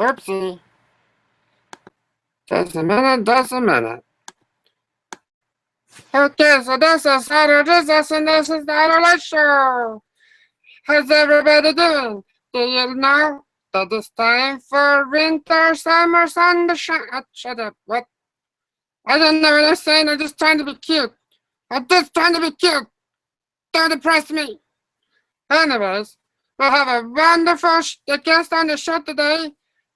Oopsie. Just a minute. Okay, so this is Saturday, and this is the Otter Show. How's everybody doing? Do you know that it's time for winter, summer, sunshine? Shut up, what? I don't know what I'm saying, I'm just trying to be cute. Don't depress me. Anyways, we have a wonderful guest on the show today,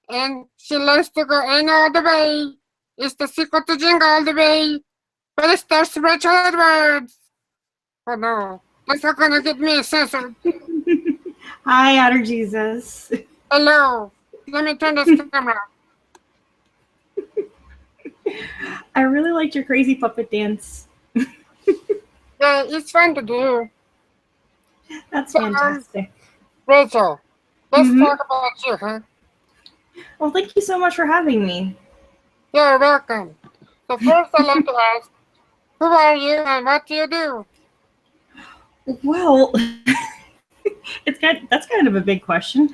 and she likes to go in all the way. It's the sequel to Jingle All the Way, but it starts Rachel Edwards. Oh no, that's not gonna get me censored. Hi, Otter Jesus. Hello, let me turn this camera. I really liked your crazy puppet dance. Yeah, it's fun to do. That's fantastic. Rachel, let's talk about you, huh? Well, thank you so much for having me. You're welcome. So first I'd like to ask, who are you and what do you do? Well, that's kind of a big question.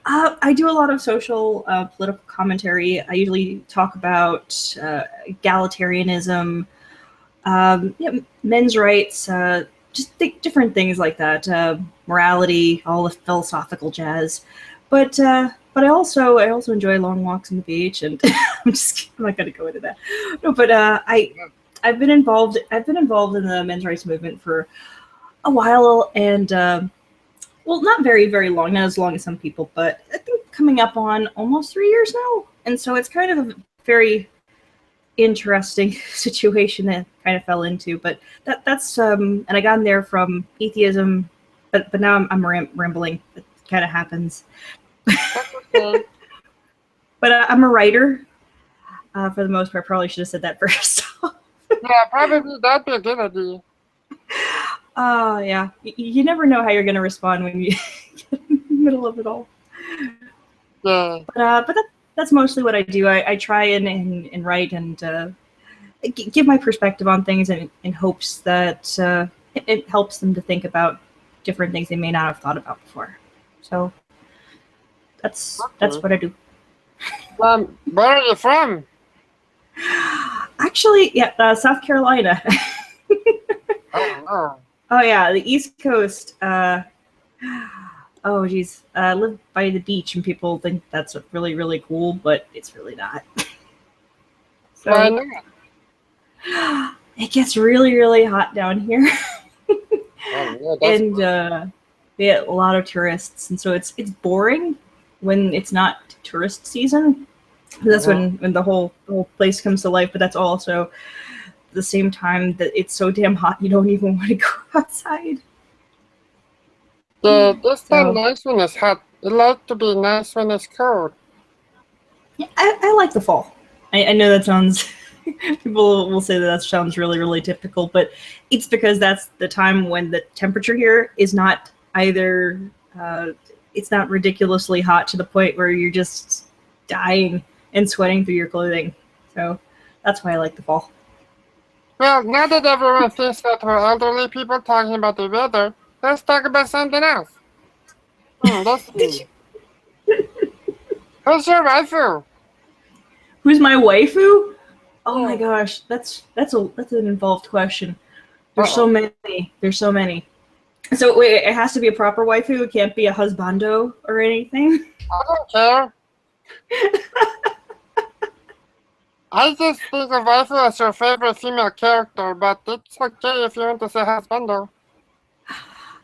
I do a lot of social political commentary. I usually talk about egalitarianism, men's rights, just different things like that, morality, all the philosophical jazz. But I also enjoy long walks on the beach, and I'm not going to go into that. No, but I've been involved in the men's rights movement for a while, and well, not very, very long, not as long as some people, but I think coming up on almost 3 years now. And so it's kind of a very interesting situation that I kind of fell into. But that's and I got in there from atheism, but now I'm rambling. It kind of happens. Okay. But I'm a writer for the most part. Probably should have said that first. Yeah, probably that'd be a good idea. Yeah. You never know how you're going to respond when you get in the middle of it all. Yeah. But that's mostly what I do. I try and write and give my perspective on things in hopes that it helps them to think about different things they may not have thought about before. So that's what I do. Where are you from? Actually, yeah, South Carolina. Oh. Oh yeah, the East Coast. Oh geez, I live by the beach, and people think that's really, really cool, but it's really not. So, Why not? It gets really, really hot down here. Oh, yeah, And we get a lot of tourists, and so it's boring when it's not tourist season. That's when the whole place comes to life. But that's also the same time that it's so damn hot you don't even want to go outside. Yeah, it's not nice when it's hot. It likes to be nice when it's cold. Yeah, I like the fall. I know that sounds... People will say that sounds really, really typical, but it's because that's the time when the temperature here is not either... it's not ridiculously hot to the point where you're just dying and sweating through your clothing. So that's why I like the fall. Well, now that everyone thinks that we're elderly people talking about the weather, let's talk about something else. Let's see. Who's your waifu? Who's my waifu? Oh my gosh, that's an involved question. There's so many. There's so many. So wait, it has to be a proper waifu. It can't be a husbando or anything. I don't care. I just think of waifu as your favorite female character, but it's okay if you want to say husbando.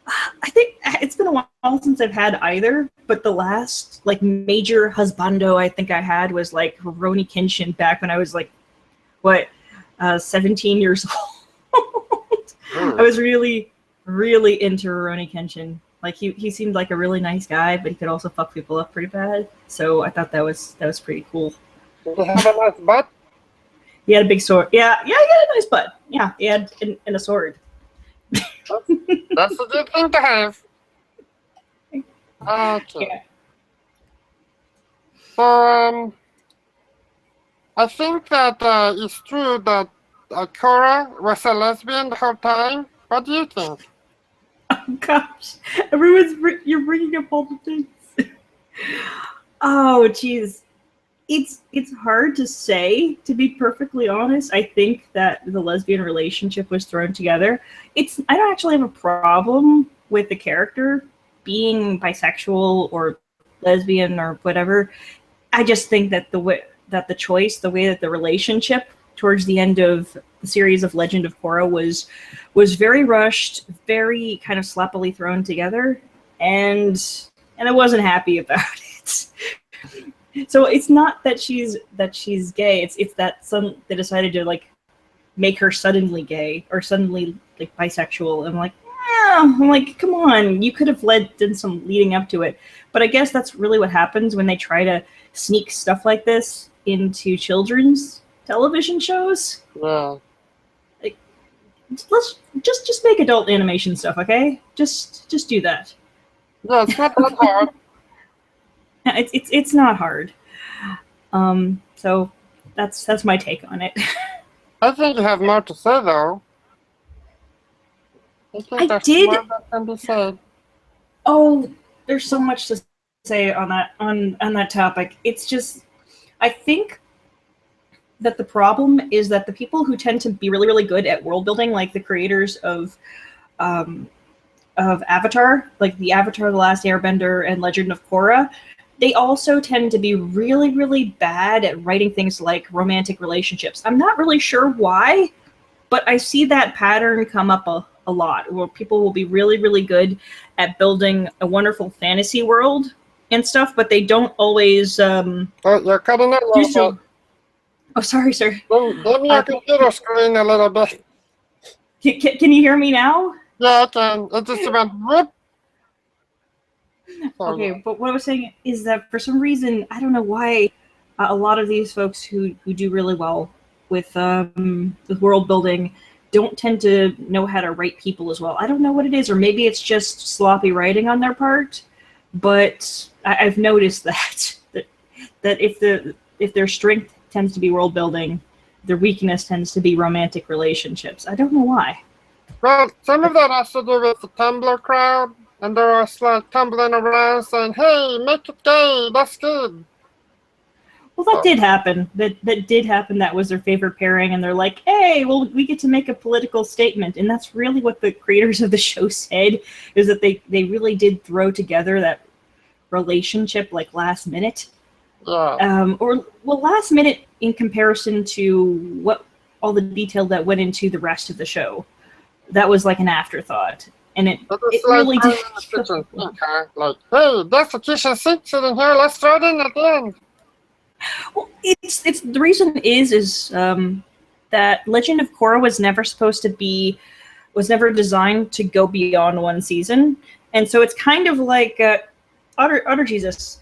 I think it's been a while since I've had either, but the last like major husbando I think I had was like Rurouni Kenshin back when I was like 17 years old. I was really, really into Rurouni Kenshin. Like he seemed like a really nice guy, but he could also fuck people up pretty bad. So I thought that was pretty cool. Did he have a nice butt? He had a big sword. Yeah, he had a nice butt. Yeah, he had and a sword. That's a good thing to have. Okay. Yeah. So, I think that it's true that Cora was a lesbian the whole time. What do you think? Oh gosh, you're bringing up all the things. Oh jeez, it's hard to say, to be perfectly honest. I think that the lesbian relationship was thrown together. I don't actually have a problem with the character being bisexual or lesbian or whatever. I just think that the way that the relationship towards the end of the series of Legend of Korra was very rushed, very kind of sloppily thrown together, and I wasn't happy about it. So it's not that she's gay. It's that they decided to like make her suddenly gay or suddenly like bisexual. And I'm like, come on, you could have done some leading up to it. But I guess that's really what happens when they try to sneak stuff like this into children's television shows. Yeah. Like, let's just make adult animation stuff, okay? Just do that. Yeah, it's not that hard. It's not hard. So that's my take on it. I think you have more to say, though. I think there's did. more that can be said. Oh, there's so much to say on that topic. It's just, I think that the problem is that the people who tend to be really, really good at world building, like the creators of Avatar, like the Avatar: The Last Airbender and Legend of Korra, they also tend to be really, really bad at writing things like romantic relationships. I'm not really sure why, but I see that pattern come up a lot, where people will be really, really good at building a wonderful fantasy world and stuff, but they don't always Oh, you're cutting it a do little so. bit. Oh, sorry, sir. Give me your computer screen a little bit. Can you hear me now? Yeah, I can. It just went whoop. Okay, but what I was saying is that for some reason, I don't know why, a lot of these folks who do really well with world building don't tend to know how to write people as well. I don't know what it is, or maybe it's just sloppy writing on their part. But I've noticed that if their strength tends to be world building, their weakness tends to be romantic relationships. I don't know why. Well, some of that has to do with the Tumblr crowd, and they're always like tumbling around saying, "Hey, make it gay. That's good." Well, that did happen. That did happen. That was their favorite pairing, and they're like, "Hey, well, we get to make a political statement." And that's really what the creators of the show said, is that they really did throw together that relationship like last minute. Yeah. Last minute in comparison to what all the detail that went into the rest of the show. That was like an afterthought, and it Like really did. the kitchen sink, huh? Like, hey, that's the kitchen sink sitting here. Let's throw it in at the end. Well, it's the reason is that Legend of Korra was never designed to go beyond one season, and so it's kind of like Otter Jesus.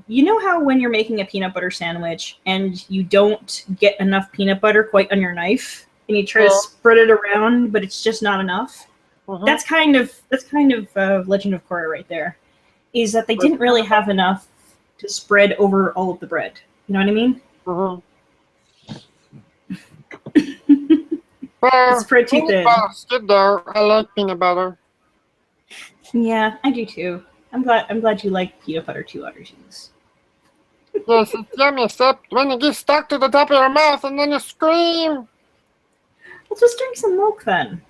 You know how when you're making a peanut butter sandwich and you don't get enough peanut butter quite on your knife, and you try to spread it around, but it's just not enough. Mm-hmm. That's kind of Legend of Korra right there. Is that they didn't really have enough to spread over all of the bread. You know what I mean? Mm-hmm. Well, it's spread too thin. Butter's good though. I like peanut butter. Yeah, I do too. I'm glad you like peanut butter too, Otter Jesus. Yes, it's yummy, except when it gets stuck to the top of your mouth and then you scream. Well, just drink some milk then.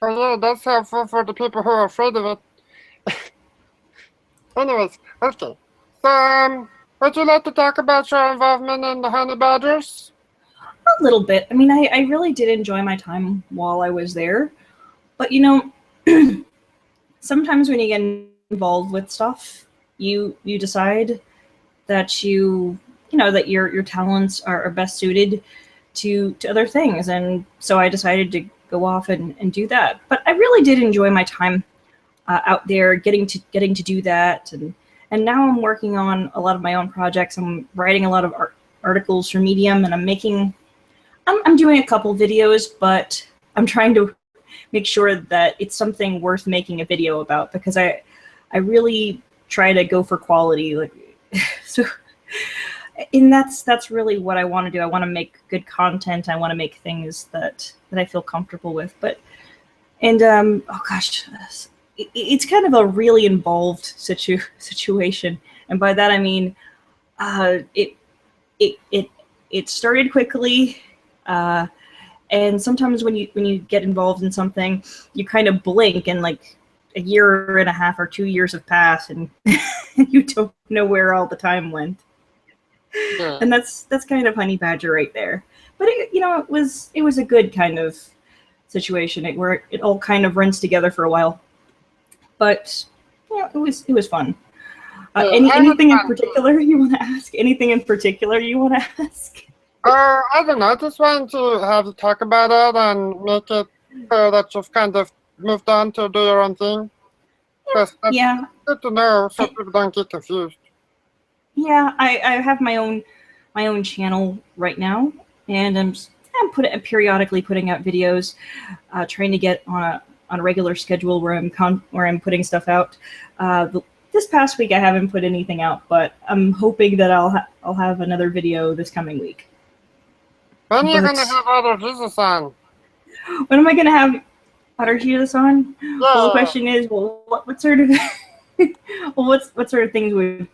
Oh yeah, that's helpful for the people who are afraid of it. Anyways, okay. So, would you like to talk about your involvement in the Honey Badgers? A little bit. I mean, I really did enjoy my time while I was there. But, you know, sometimes when you get involved with stuff, you decide that that your talents are best suited to other things. And so I decided to go off and do that. But I really did enjoy my time out there, getting to do that. And now I'm working on a lot of my own projects. I'm writing a lot of articles for Medium, and I'm doing a couple videos, but I'm trying to make sure that it's something worth making a video about, because I really try to go for quality. Like, so, and that's really what I want to do. I want to make good content. I want to make things that I feel comfortable with. Oh gosh, it's kind of a really involved situation, and by that I mean, it started quickly, and sometimes when you get involved in something, you kind of blink and like a year and a half or 2 years have passed, and you don't know where all the time went. Yeah. And that's kind of Honey Badger right there. But it was a good kind of situation where it all kind of runs together for a while. But yeah, it was fun. Anything in particular you want to ask? Anything in particular you want to ask? I don't know. I just want to have you talk about it and make it that you've kind of moved on to do your own thing. Yeah. Good to know so people don't get confused. Yeah, I have my own channel right now, and I'm periodically putting out videos, trying to get on a regular schedule where I'm putting stuff out. This past week I haven't put anything out, but I'm hoping that I'll have another video this coming week. When are you gonna have Otter Jesus on? When am I gonna have Otter Jesus on? Yeah. Well, the question is, what sort of what sort of things would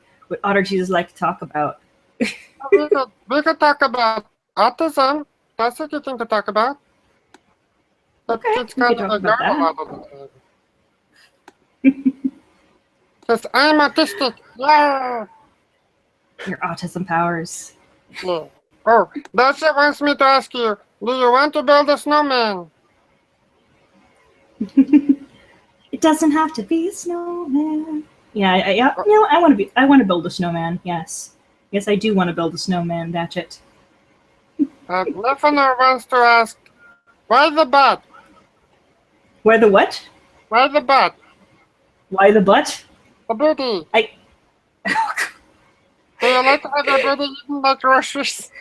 Otter Jesus like to talk about? we could talk about autism. That's a good thing to talk about. Okay, it's kind of a lot of the time. Because I'm autistic. Yeah. Your autism powers. Yeah. Oh, that shit wants me to ask you, do you want to build a snowman? It doesn't have to be a snowman. Yeah, I want to build a snowman. Yes, I do want to build a snowman. That's it. Listener wants to ask, why the butt? Why the what? Why the butt? Why the butt? The booty. Do you like to have your booty eaten like groceries?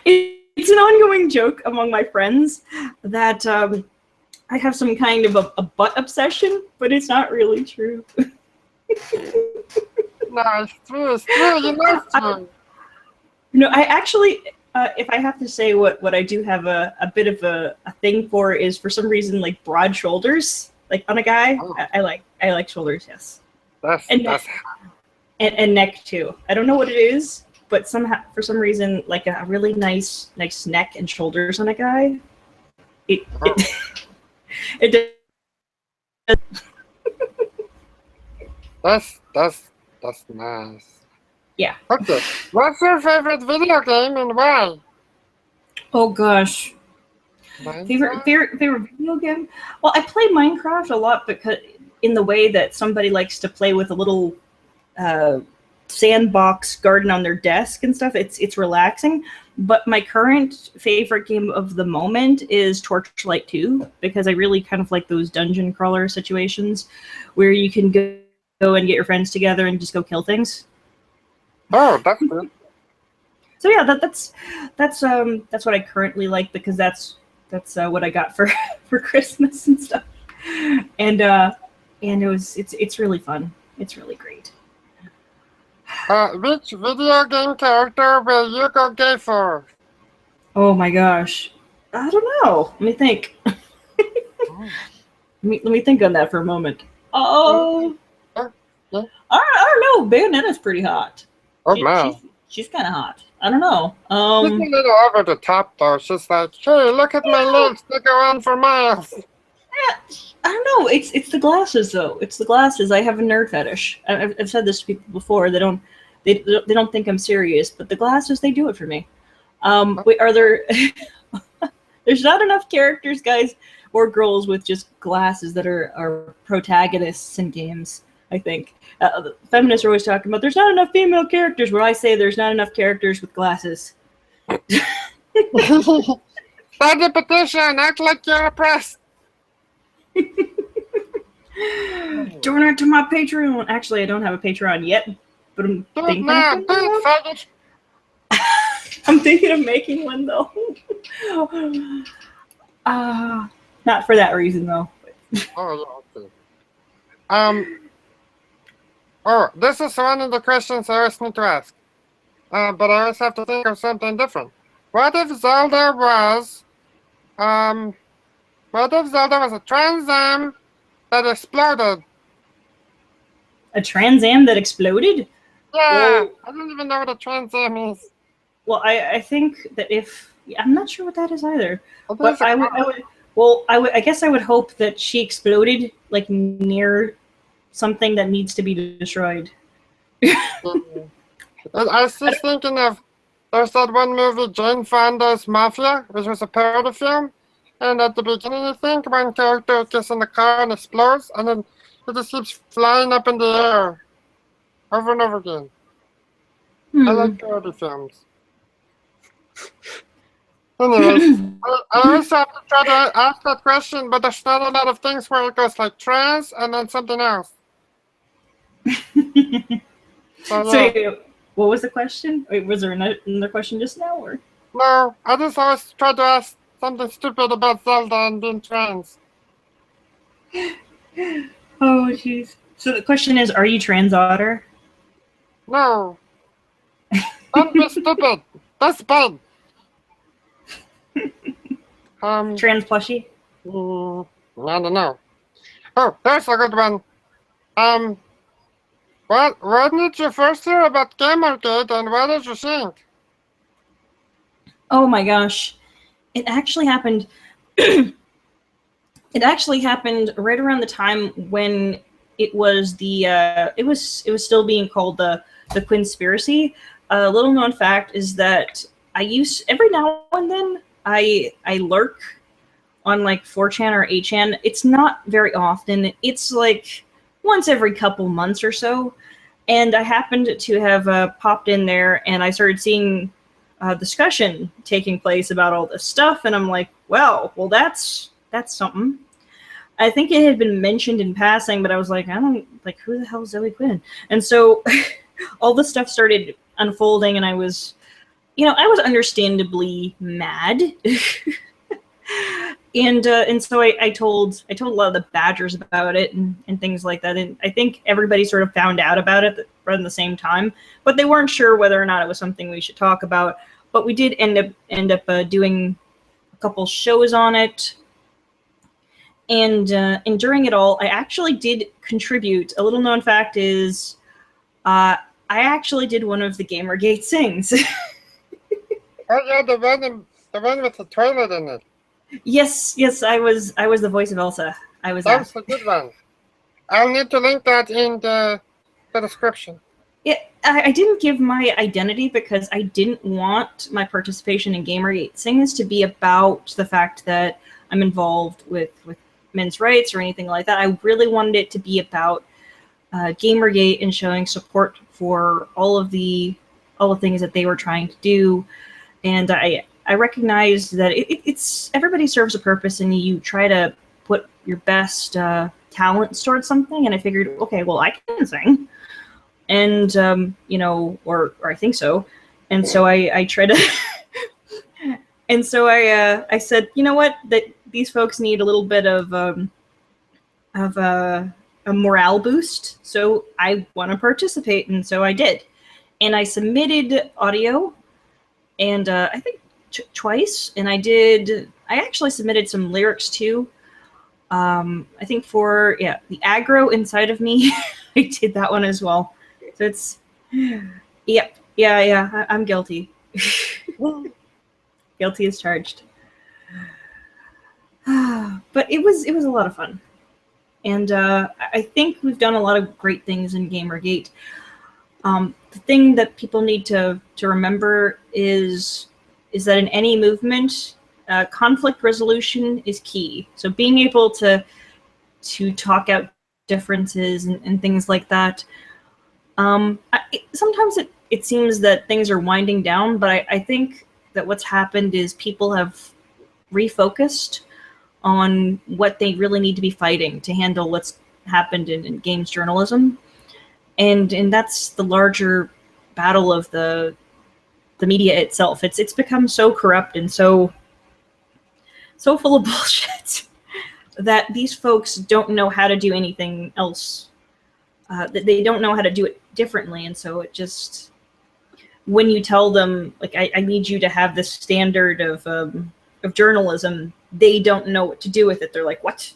It's an ongoing joke among my friends that I have some kind of a butt obsession, but it's not really true. No, it's true. You know it's true. No, I actually, if I have to say what I do have a bit of a thing for is, for some reason, like broad shoulders, like on a guy. Oh. I like shoulders, yes. And neck too. I don't know what it is, but somehow, for some reason, like a really nice neck and shoulders on a guy. It That's nice. Yeah. Okay. What's your favorite video game and why? Oh gosh. Favorite video game? Well, I play Minecraft a lot because in the way that somebody likes to play with a little sandbox garden on their desk and stuff. It's relaxing. But my current favorite game of the moment is Torchlight 2, because I really kind of like those dungeon crawler situations where you can go and get your friends together and just go kill things. Oh, that's good. So yeah, that's what I currently like, because that's what I got for Christmas and stuff. And it's really fun. It's really great. Which video game character will you go gay for? Oh my gosh, I don't know. Let me think. Let me think on that for a moment. Oh, I don't know. Bayonetta's pretty hot. Oh man, she's kind of hot. I don't know. She's a little over the top though. She's like, hey, look at my legs. They go on for miles. Yeah, I don't know. It's the glasses though. It's the glasses. I have a nerd fetish. I've said this to people before. They don't think I'm serious, but the glasses, they do it for me. Wait, are there? There's not enough characters, guys or girls, with just glasses that are protagonists in games. I think the feminists are always talking about there's not enough female characters. Where I say there's not enough characters with glasses. Sign the petition. Act like you're oppressed. Donate to my Patreon. Actually, I don't have a Patreon yet, but I'm thinking. I'm thinking of making one though. Not for that reason though. Oh, yeah, okay. Oh, this is one of the questions I always need to ask. But I always have to think of something different. What if Zelda was a Trans Am that exploded? A Trans Am that exploded? Yeah, I don't even know what a Trans Am is. Well, I think that if I'm not sure what that is either, It but is a comic. I guess I would hope that she exploded like near something that needs to be destroyed. Mm. And I was just thinking of there's that one movie, Jane Fonda's Mafia, which was a parody film. And at the beginning, you think one character gets in the car and explodes, and then it just keeps flying up in the air over and over again. I like parody films. Anyways, I always have to try to ask that question, but there's not a lot of things where it goes like trans and then something else. So, So, what was the question? Wait, was there another question just now, or? no, I just always try to ask something stupid about Zelda and being trans. Oh, jeez. So the question is, are you trans, Otter? No. Don't be stupid. That's bad. Trans plushie? I don't know. Oh, there's a good one. When did you first hear about Gamergate and what did you think? Oh my gosh. It actually happened. It actually happened right around the time when it was it was still being called the Quinnspiracy. A little known fact is that every now and then I lurk on like 4chan or 8chan. It's not very often. It's like once every couple months or so. And I happened to have popped in there, and I started seeing discussion taking place about all this stuff, and I'm like, well, that's something. I think it had been mentioned in passing, but I was like, I don't like, who the hell is Zoe Quinn? And so all this stuff started unfolding, and I was understandably mad. And so I told a lot of the Badgers about it and things like that, and I think everybody sort of found out about it around the same time, but they weren't sure whether or not it was something we should talk about. But we did end up doing a couple shows on it, and during it all, I actually did contribute. A little known fact is, I actually did one of the Gamergate sings. Oh yeah, the one with the toilet in it. Yes, I was the voice of Elsa. I was that. Was a good one. I'll need to link that in the description. Yeah, I didn't give my identity because I didn't want my participation in Gamergate Sings to be about the fact that I'm involved with men's rights or anything like that. I really wanted it to be about Gamergate and showing support for all the things that they were trying to do. And I recognized that it's everybody serves a purpose, and you try to put your best talents towards something. And I figured, okay, well, I can sing, and or I think so. And so I tried to, and so I said, you know what, that these folks need a little bit of a morale boost, so I want to participate, and so I did, and I submitted audio, and I think twice, and I actually submitted some lyrics too. I think for the aggro inside of me, I did that one as well. So it's I'm guilty. Guilty as charged. But it was a lot of fun, and I think we've done a lot of great things in Gamergate. The thing that people need to remember is that in any movement, conflict resolution is key. So being able to talk out differences and things like that. Sometimes it seems that things are winding down, but I think that what's happened is people have refocused on what they really need to be fighting to handle what's happened in games journalism. And that's the larger battle of the media itself. It's become so corrupt and so full of bullshit that these folks don't know how to do anything else. That they don't know how to do it differently, and so it just, when you tell them like I need you to have this standard of journalism, they don't know what to do with it. They're like, what?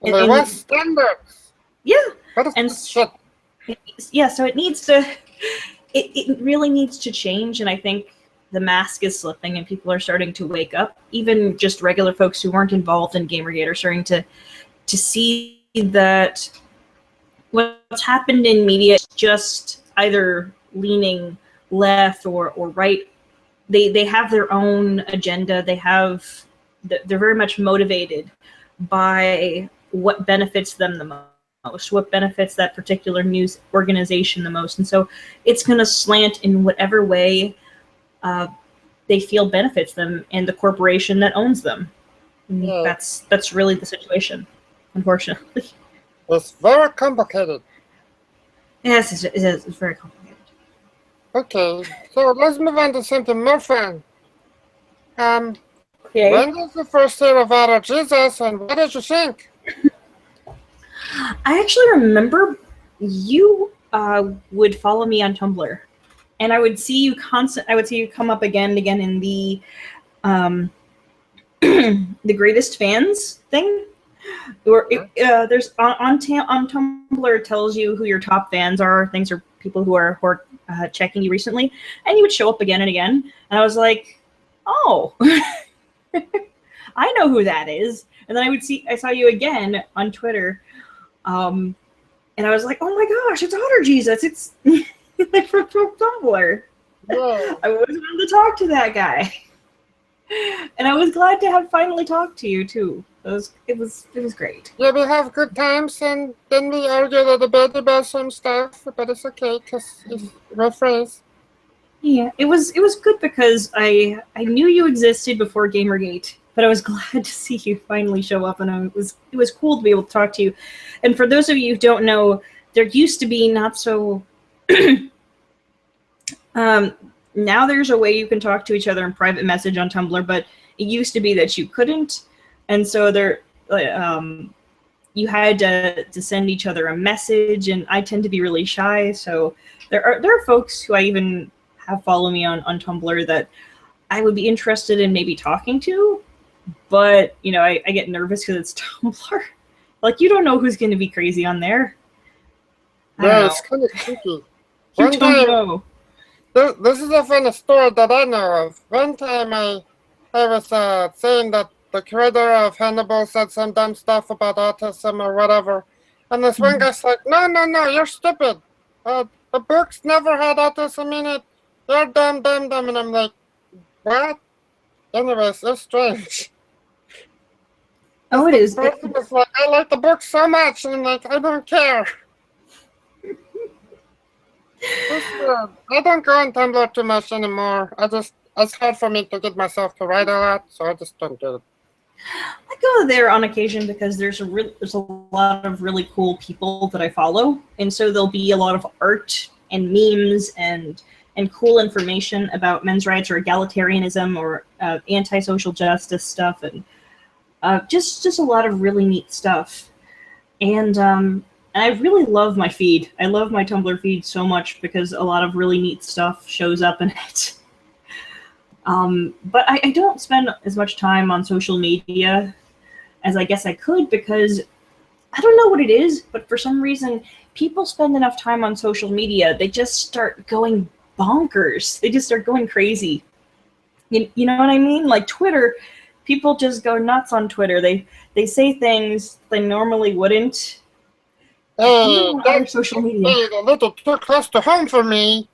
Well, they want standards. Yeah, What is and this shit? Yeah, so it needs to. It really needs to change, and I think the mask is slipping, and people are starting to wake up. Even just regular folks who weren't involved in Gamergate are starting to see that what's happened in media is just either leaning left or right. They have their own agenda. They're very much motivated by what benefits them the most, what benefits that particular news organization the most, and so it's going to slant in whatever way they feel benefits them and the corporation that owns them. Yeah. That's really the situation, unfortunately. It's very complicated. Yes, it's very complicated. Okay, so let's move on to something more fun. Okay. When did you first hear of Otter Jesus, and what did you think? I actually remember you would follow me on Tumblr, and I would see you I would see you come up again and again in the the greatest fans thing. Or there's on Tumblr it tells you who your top fans are. Things are people who are checking you recently, and you would show up again and again. And I was like, oh, I know who that is. And then I saw you again on Twitter, and I was like, oh my gosh, it's Otter Jesus. It's like from Tumblr. Yeah. I was wanted to talk to that guy, and I was glad to have finally talked to you too. It was great. Yeah, we have good times, and then we argue a little bit about some stuff, but it's okay because it's rephrase. Yeah, it was good because I knew you existed before Gamergate, but I was glad to see you finally show up, and it was cool to be able to talk to you. And for those of you who don't know, there used to be not so. Now there's a way you can talk to each other in private message on Tumblr, but it used to be that you couldn't, and so you had to send each other a message, and I tend to be really shy, so there are folks who I even have follow me on Tumblr that I would be interested in maybe talking to, but I get nervous because it's Tumblr. Like, you don't know who's going to be crazy on there. Yeah, it's kind of creepy. You don't know. This is a funny story that I know of. One time I was saying that the creator of Hannibal said some dumb stuff about autism or whatever, and this one guy's like, no, you're stupid. The books never had autism in it. You're dumb, and I'm like, what? Anyways, it's strange. Oh, it is. The person was like, I like the book so much, and I'm like, I don't care. I don't go on Tumblr too much anymore. It's hard for me to get myself to write a lot, so I just don't do it. I go there on occasion because there's a lot of really cool people that I follow, and so there'll be a lot of art and memes and cool information about men's rights or egalitarianism or anti-social justice stuff, and just a lot of really neat stuff. And I really love my feed. I love my Tumblr feed so much because a lot of really neat stuff shows up in it. But I don't spend as much time on social media as I guess I could because I don't know what it is, but for some reason, people spend enough time on social media, they just start going bonkers. They just start going crazy. You know what I mean? Like Twitter, people just go nuts on Twitter. They say things they normally wouldn't. Hey, that's social media. a little too close to home for me.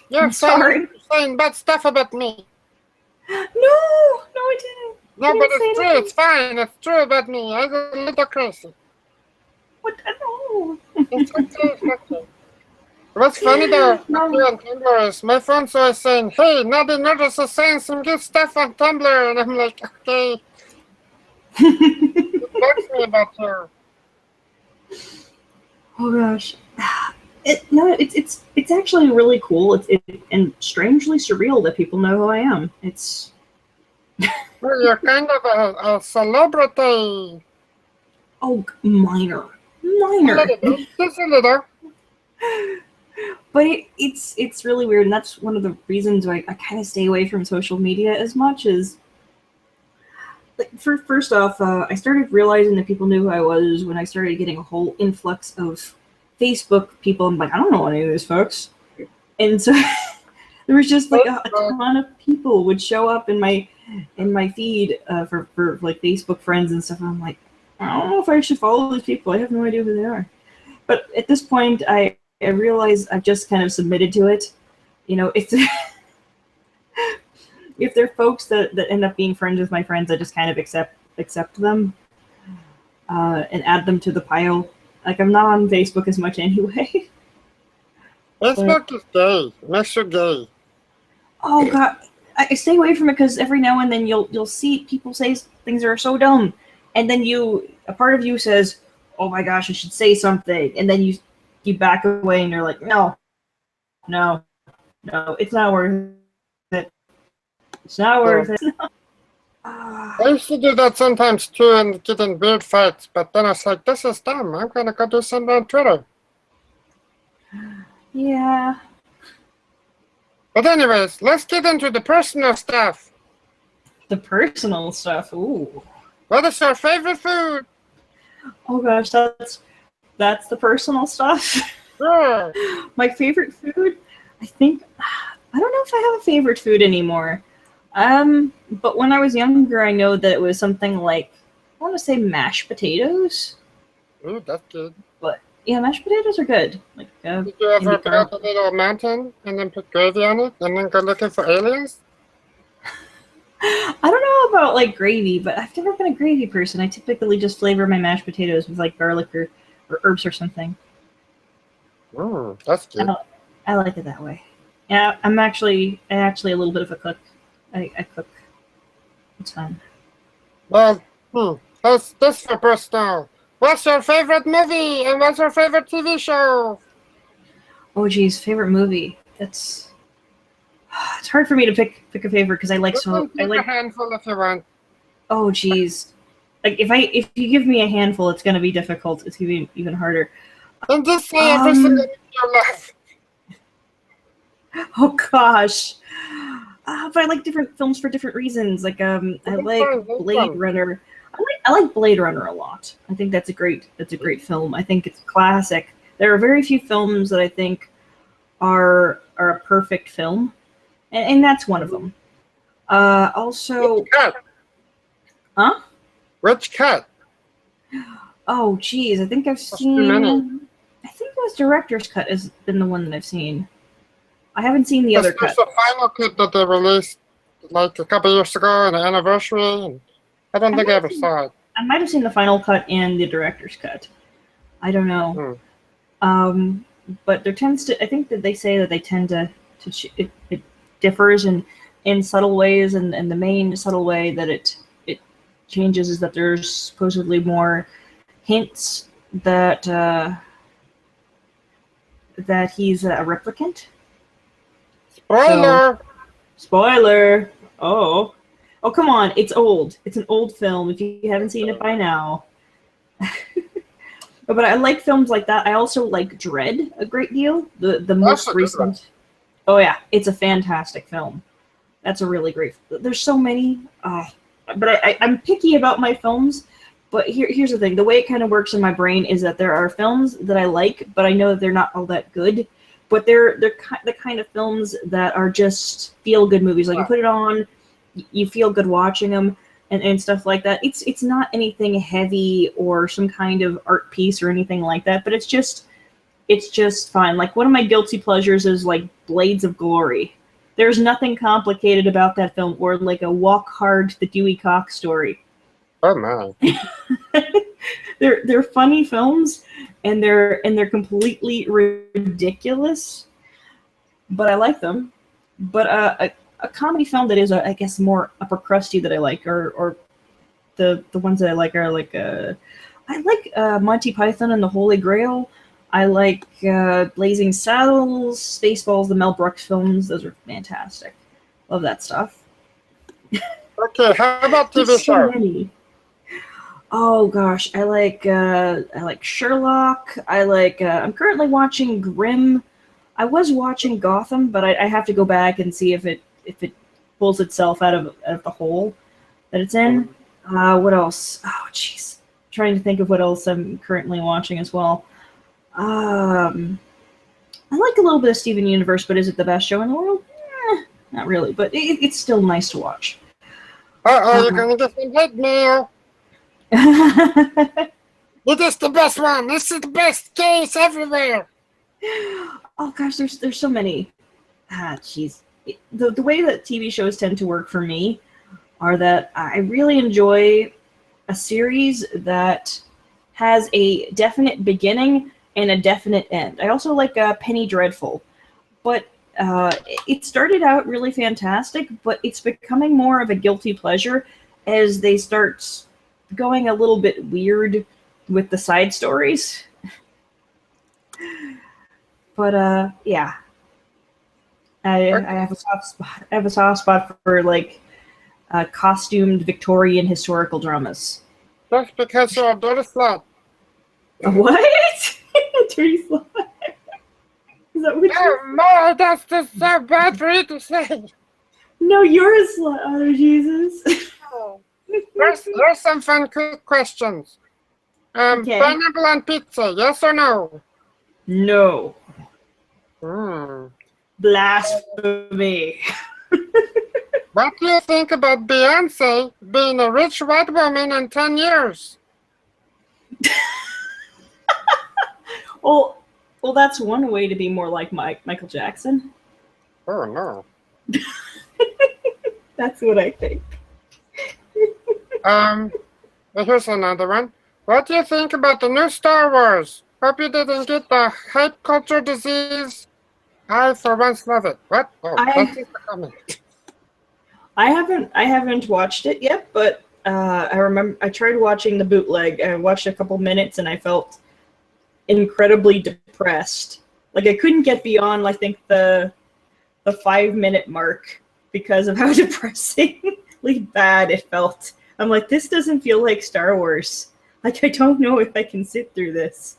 You're saying bad stuff about me. No, I didn't. No, but it's true. It's fine. It's true about me. I'm a little crazy. What? No. It's okay. What's funny though, on Tumblr is my phone's always saying, hey, Naughty Nerdist is saying some good stuff on Tumblr, and I'm like, okay. It bugs me about you. Oh gosh, it's actually really cool. And strangely surreal that people know who I am. It's well, you're kind of a celebrity. Oh, minor. Just a little. But it's really weird, and that's one of the reasons I kind of stay away from social media as much as. Like, first off, I started realizing that people knew who I was when I started getting a whole influx of Facebook people. I'm like, I don't know any of these folks. And so there was just like a ton of people would show up in my feed for like Facebook friends and stuff. And I'm like, I don't know if I should follow these people. I have no idea who they are. But at this point, I realize I've just kind of submitted to it. You know, if they're folks that end up being friends with my friends, I just kind of accept them and add them to the pile. Like, I'm not on Facebook as much anyway. Facebook is gay. Makes you gay. Oh God, I stay away from it because every now and then you'll see people say things that are so dumb, and then a part of you says, "Oh my gosh, I should say something," and then you back away and you're like, "No, it's not worth it. It's not worth it." I used to do that sometimes too and get in weird fights, but then I was like, this is dumb. I'm gonna go do something on Twitter. Yeah. But anyways, let's get into the personal stuff. The personal stuff. Ooh. What is your favorite food? Oh gosh, that's the personal stuff. Sure. My favorite food? I think I don't know if I have a favorite food anymore. But when I was younger, I know that it was something like, I want to say mashed potatoes. Ooh, that's good. But yeah, mashed potatoes are good. Like, did you ever build a little mountain and then put gravy on it and then go looking for aliens? I don't know about like gravy, but I've never been a gravy person. I typically just flavor my mashed potatoes with like garlic or herbs or something. That's good. I like it that way. Yeah, I'm actually a little bit of a cook. I cook. It's fun. Well, that's this for personal. What's your favorite movie and what's your favorite TV show? Oh geez, favorite movie. It's hard for me to pick a favorite because I like a handful if you want. Oh geez, like if you give me a handful, it's gonna be difficult. It's gonna be even harder. And just say every single movie you love. Oh gosh. But I like different films for different reasons. Like I like Blade Runner. I like Blade Runner a lot. I think that's a great film. I think it's a classic. There are very few films that I think are a perfect film, and that's one of them. Also, Which cut? Huh? Which cut? Oh geez, I think I've seen. I think it was director's cut has been the one that I've seen. I haven't seen the other cut. It's the final cut that they released like a couple years ago, an anniversary, and I don't think I ever saw it. I might have seen the final cut and the director's cut. I don't know. But there tends to, I think that they say that they tend to it differs in subtle ways, and the main subtle way that it changes is that there's supposedly more hints that that he's a replicant. Spoiler! Spoiler! Oh, come on! It's old. It's an old film. If you haven't seen it by now. But I like films like that. I also like Dread a great deal. The most recent. Oh yeah, it's a fantastic film. That's a really great. There's so many. But I'm picky about my films. But here's the thing. The way it kind of works in my brain is that there are films that I like, but I know that they're not all that good. But they're the kind of films that are just feel-good movies. Like you put it on, you feel good watching them, and stuff like that. It's not anything heavy or some kind of art piece or anything like that. But it's just fun. Like one of my guilty pleasures is like Blades of Glory. There's nothing complicated about that film, or like a Walk Hard, the Dewey Cox story. Oh my! They're funny films, and they're completely ridiculous, but I like them. But a comedy film that is, I guess, more upper crusty that I like, or the ones that I like are like I like Monty Python and the Holy Grail. I like Blazing Saddles, Spaceballs, the Mel Brooks films. Those are fantastic. Love that stuff. Okay, how about TV shows? So many. Oh gosh, I like Sherlock. I like. I'm currently watching Grimm. I was watching Gotham, but I have to go back and see if it pulls itself out of the hole that it's in. What else? Oh jeez, trying to think of what else I'm currently watching as well. I like a little bit of Steven Universe, but is it the best show in the world? Not really, but it's still nice to watch. Uh-oh, you're gonna get some hate mail. It is the best one. This is the best case everywhere. Oh gosh, there's so many. Jeez. The way that TV shows tend to work for me are that I really enjoy a series that has a definite beginning and a definite end. I also like Penny Dreadful, but it started out really fantastic, but it's becoming more of a guilty pleasure as they start going a little bit weird with the side stories. But yeah, I have a soft spot. I have a soft spot for like costumed Victorian historical dramas. That's because you're a dirty slut. What? Dirty slut? Is that what No, that's just so bad for you to say. No, you're a slut. Oh, Jesus. There's some fun quick questions. Okay. Pineapple on pizza, yes or no? No. Hmm. Blasphemy. What do you think about Beyonce being a rich white woman in 10 years? Well, that's one way to be more like Michael Jackson. Oh, no. That's what I think. Here's another one. What do you think about the new Star Wars? Hope you didn't get the hype culture disease. I, for once, love it. What? Oh, that's just a comment. I haven't watched it yet, but I remember I tried watching the bootleg. I watched a couple minutes and I felt incredibly depressed. Like I couldn't get beyond, I think, the 5-minute mark because of how depressingly bad it felt. I'm like, this doesn't feel like Star Wars. Like, I don't know if I can sit through this.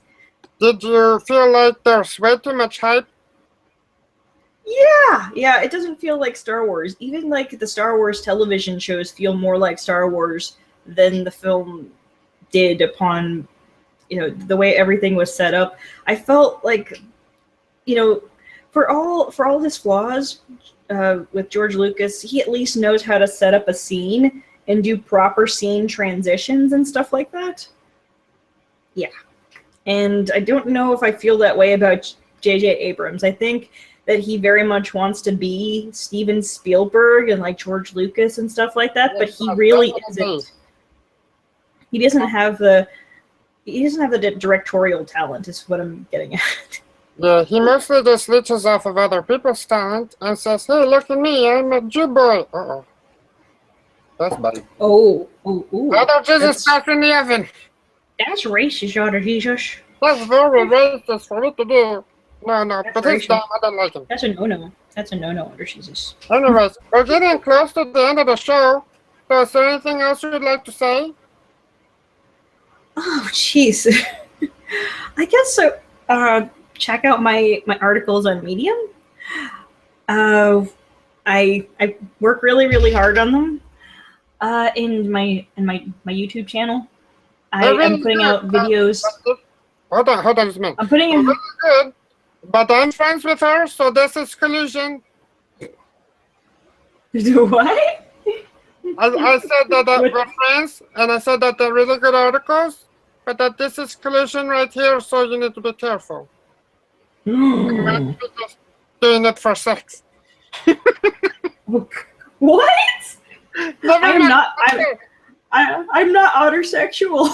Did you feel like there's way too much hype? Yeah, it doesn't feel like Star Wars. Even like the Star Wars television shows feel more like Star Wars than the film did upon, the way everything was set up. I felt like, for all his flaws with George Lucas, he at least knows how to set up a scene and do proper scene transitions and stuff like that. Yeah. And I don't know if I feel that way about J.J. Abrams. I think that he very much wants to be Steven Spielberg and like George Lucas and stuff like that, but he really isn't. He doesn't have the directorial talent, is what I'm getting at. Yeah, he mostly just leeches off of other people's talent and says, "Hey, look at me, I'm a Jew boy." Uh-oh. That's bad. Oh. Other Jesus stuff in the oven. That's racist, Otter Jesus. That's very racist for me to do. No, but he's dumb. I don't like him. That's a no-no. That's a no-no, Otter Jesus. Anyways, we're getting close to the end of the show. So is there anything else you'd like to say? Oh, jeez. I guess so. Check out my articles on Medium. I work really, really hard on them. In my YouTube channel, I'm putting out videos. Hold on just a minute. I'm putting in. Really good, but I'm friends with her, so this is collusion. What? I said that we're friends, and I said that they're really good articles, but that this is collusion right here, so you need to be careful. You might be just doing it for sex. What? I'm not autosexual.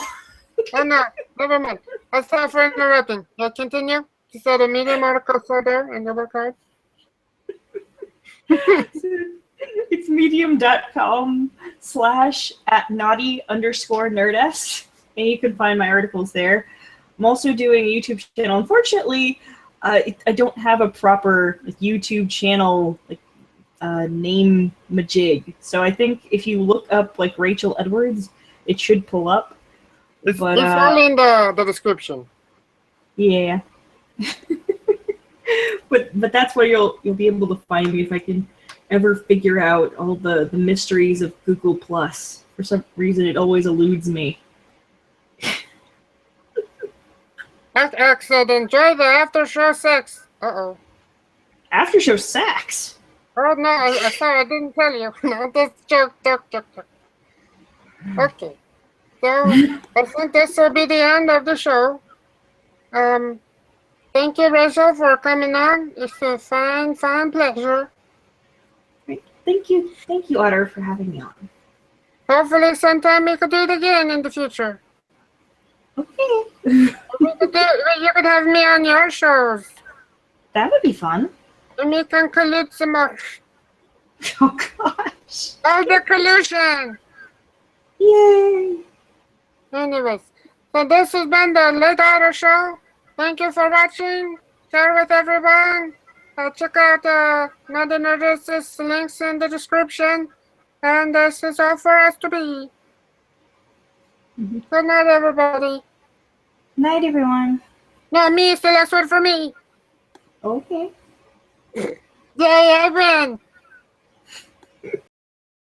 Oh no, never mind. I'm sorry for interrupting. Yeah, continue. You said a Medium article so there and your card. It's medium.com/@naughty_nerdess, and you can find my articles there. I'm also doing a YouTube channel. Unfortunately, I don't have a proper YouTube channel name majig. So I think if you look up Rachel Edwards, it should pull up. It's all in the description. Yeah. but that's where you'll be able to find me if I can ever figure out all the mysteries of Google Plus. For some reason, it always eludes me. Excellent. Enjoy the after show sex. Uh-oh. After show sex. Oh, no, sorry, I didn't tell you. No, that's joke. Okay. So, I think this will be the end of the show. Thank you, Rachel, for coming on. It's a fine pleasure. Great. Thank you, Otter, for having me on. Hopefully sometime we could do it again in the future. Okay. You could have me on your shows. That would be fun. And we can collude some more. Oh gosh. Oh, the collusion! Yay. Anyways, so this has been the Late Otter Show. Thank you for watching. Share with everyone. Check out Another Nerdist's links in the description. And this is all for us to be. Good night, everybody. Night, everyone. No, me is the last word for me. Okay. Yay, I win.